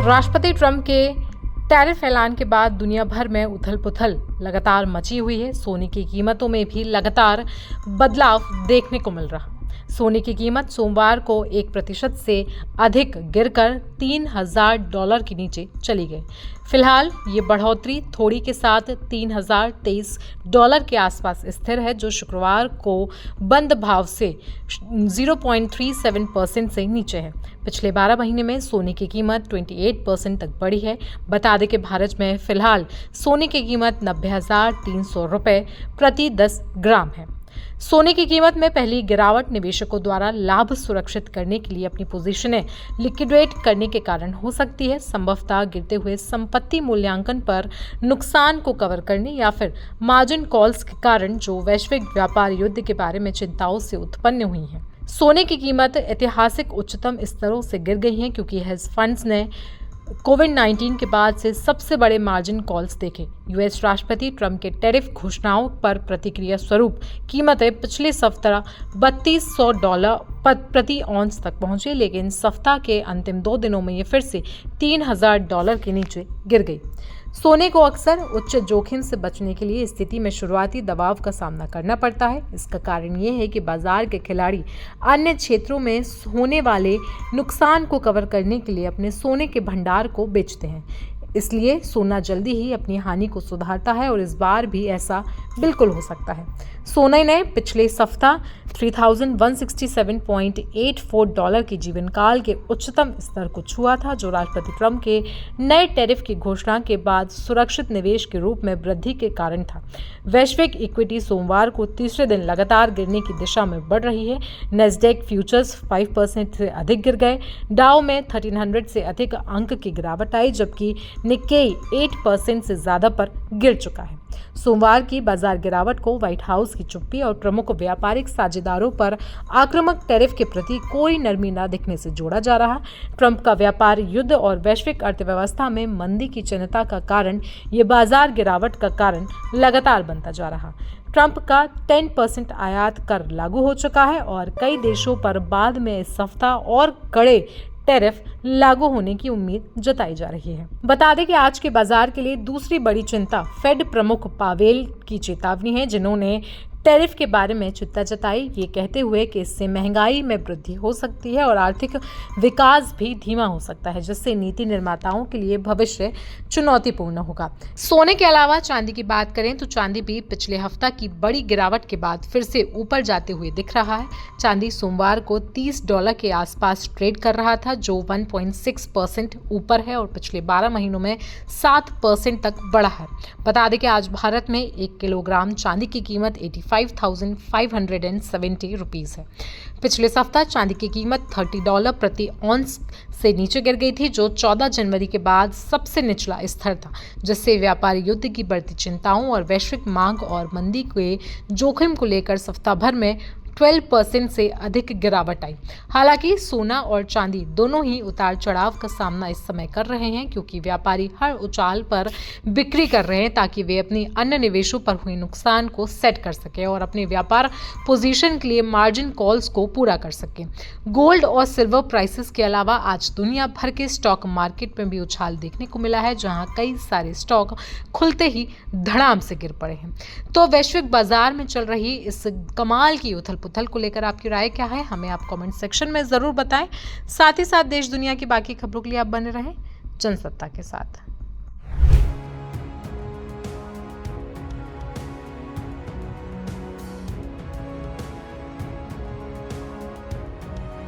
राष्ट्रपति ट्रंप के टैरिफ ऐलान के बाद दुनिया भर में उथल-पुथल लगातार मची हुई है। सोने की कीमतों में भी लगातार बदलाव देखने को मिल रहा। सोने की कीमत सोमवार को 1% से अधिक गिरकर $3,000 के नीचे चली गई। फिलहाल ये बढ़ोतरी थोड़ी के साथ $3,023 के आसपास स्थिर है, जो शुक्रवार को बंद भाव से 0.37% से नीचे है। पिछले 12 महीने में सोने की कीमत 28% तक बढ़ी है। बता दें कि भारत में फिलहाल सोने की कीमत 90,300 रुपये प्रति 10 ग्राम है। सोने की कीमत में पहली गिरावट निवेशकों द्वारा लाभ सुरक्षित करने के लिए अपनी पोजीशनें लिक्विडेट करने के कारण हो सकती है। संभवतः गिरते हुए संपत्ति मूल्यांकन पर नुकसान को कवर करने या फिर मार्जिन कॉल्स के कारण जो वैश्विक व्यापार युद्ध के बारे में चिंताओं से उत्पन्न हुई हैं। सोने की कीमत ऐतिहासिक उच्चतम स्तरों से गिर गई है क्योंकि हेज फंड्स ने कोविड-19 के बाद से सबसे बड़े मार्जिन कॉल्स देखे। यूएस राष्ट्रपति ट्रंप के टैरिफ घोषणाओं पर प्रतिक्रिया स्वरूप कीमतें पिछले सप्ताह $3,200 प्रति औंस तक पहुंची, लेकिन सप्ताह के अंतिम 2 दिनों में ये फिर से $3,000 के नीचे गिर गई। सोने को अक्सर उच्च जोखिम से बचने के लिए स्थिति में शुरुआती दबाव का सामना करना पड़ता है। इसका कारण ये है कि बाजार के खिलाड़ी अन्य क्षेत्रों में होने वाले नुकसान को कवर करने के लिए अपने सोने के भंडार को बेचते हैं। इसलिए सोना जल्दी ही अपनी हानि को सुधारता है और इस बार भी ऐसा बिल्कुल हो सकता है। सोने ने पिछले सप्ताह $3,167.84 की जीवनकाल के उच्चतम स्तर को छुआ था, जो राष्ट्रपति ट्रंप के नए टैरिफ की घोषणा के बाद सुरक्षित निवेश के रूप में वृद्धि के कारण था। वैश्विक इक्विटी सोमवार को तीसरे दिन लगातार गिरने की दिशा में बढ़ रही है। नैस्डैक फ्यूचर्स 5% से अधिक गिर गए। डाउ में 1300 से अधिक अंक की गिरावट आई, जबकि निक्केई 8% से ज्यादा पर गिर चुका है। सोमवार की बाजार गिरावट को व्हाइट हाउस की चुप्पी और प्रमुख व्यापारिक साझेदारों पर आक्रामक टैरिफ के प्रति कोई नरमी न दिखने से जोड़ा जा रहा। ट्रंप का व्यापार युद्ध और वैश्विक अर्थव्यवस्था में मंदी की चिंता का कारण ये बाजार गिरावट का कारण लगातार बनता जा रहा। ट्रंप का 10% आयात कर लागू हो चुका है और कई देशों पर बाद में इस सप्ताह और कड़े टैरिफ लागू होने की उम्मीद जताई जा रही है। बता दें कि आज के बाजार के लिए दूसरी बड़ी चिंता फेड प्रमुख पावेल की चेतावनी है, जिन्होंने टैरिफ के बारे में चिंता जताई, ये कहते हुए कि इससे महंगाई में वृद्धि हो सकती है और आर्थिक विकास भी धीमा हो सकता है, जिससे नीति निर्माताओं के लिए भविष्य चुनौतीपूर्ण होगा। सोने के अलावा चांदी की बात करें तो चांदी भी पिछले हफ्ता की बड़ी गिरावट के बाद फिर से ऊपर जाते हुए दिख रहा है। चांदी सोमवार को $30 के आसपास ट्रेड कर रहा था, जो 1.6% ऊपर है और पिछले 12 महीनों में 7% तक बढ़ा है। बता दें कि आज भारत में 1 किलोग्राम चांदी की कीमत 85,570 रुपीज़ है। पिछले सप्ताह चांदी की कीमत $30 प्रति औंस से नीचे गिर गई थी, जो 14 जनवरी के बाद सबसे निचला स्तर था, जिससे व्यापारी युद्ध की बढ़ती चिंताओं और वैश्विक मांग और मंदी के जोखिम को लेकर सप्ताह भर में 12% से अधिक गिरावट आई। हालांकि सोना और चांदी दोनों ही उतार चढ़ाव का सामना इस समय कर रहे हैं, क्योंकि व्यापारी हर उछाल पर बिक्री कर रहे हैं ताकि वे अपनी अन्य निवेशों पर हुए नुकसान को सेट कर सकें और अपने व्यापार पोजीशन के लिए मार्जिन कॉल्स को पूरा कर सकें। गोल्ड और सिल्वर प्राइसेस के अलावा आज दुनिया भर के स्टॉक मार्केट में भी उछाल देखने को मिला है, जहां कई सारे स्टॉक खुलते ही धड़ाम से गिर पड़े हैं। तो वैश्विक बाजार में चल रही इस कमाल की उथल पुथल को लेकर आपकी राय क्या है, हमें आप कमेंट सेक्शन में जरूर बताएं। साथ ही साथ देश दुनिया की बाकी खबरों के लिए आप बने रहें जनसत्ता के साथ।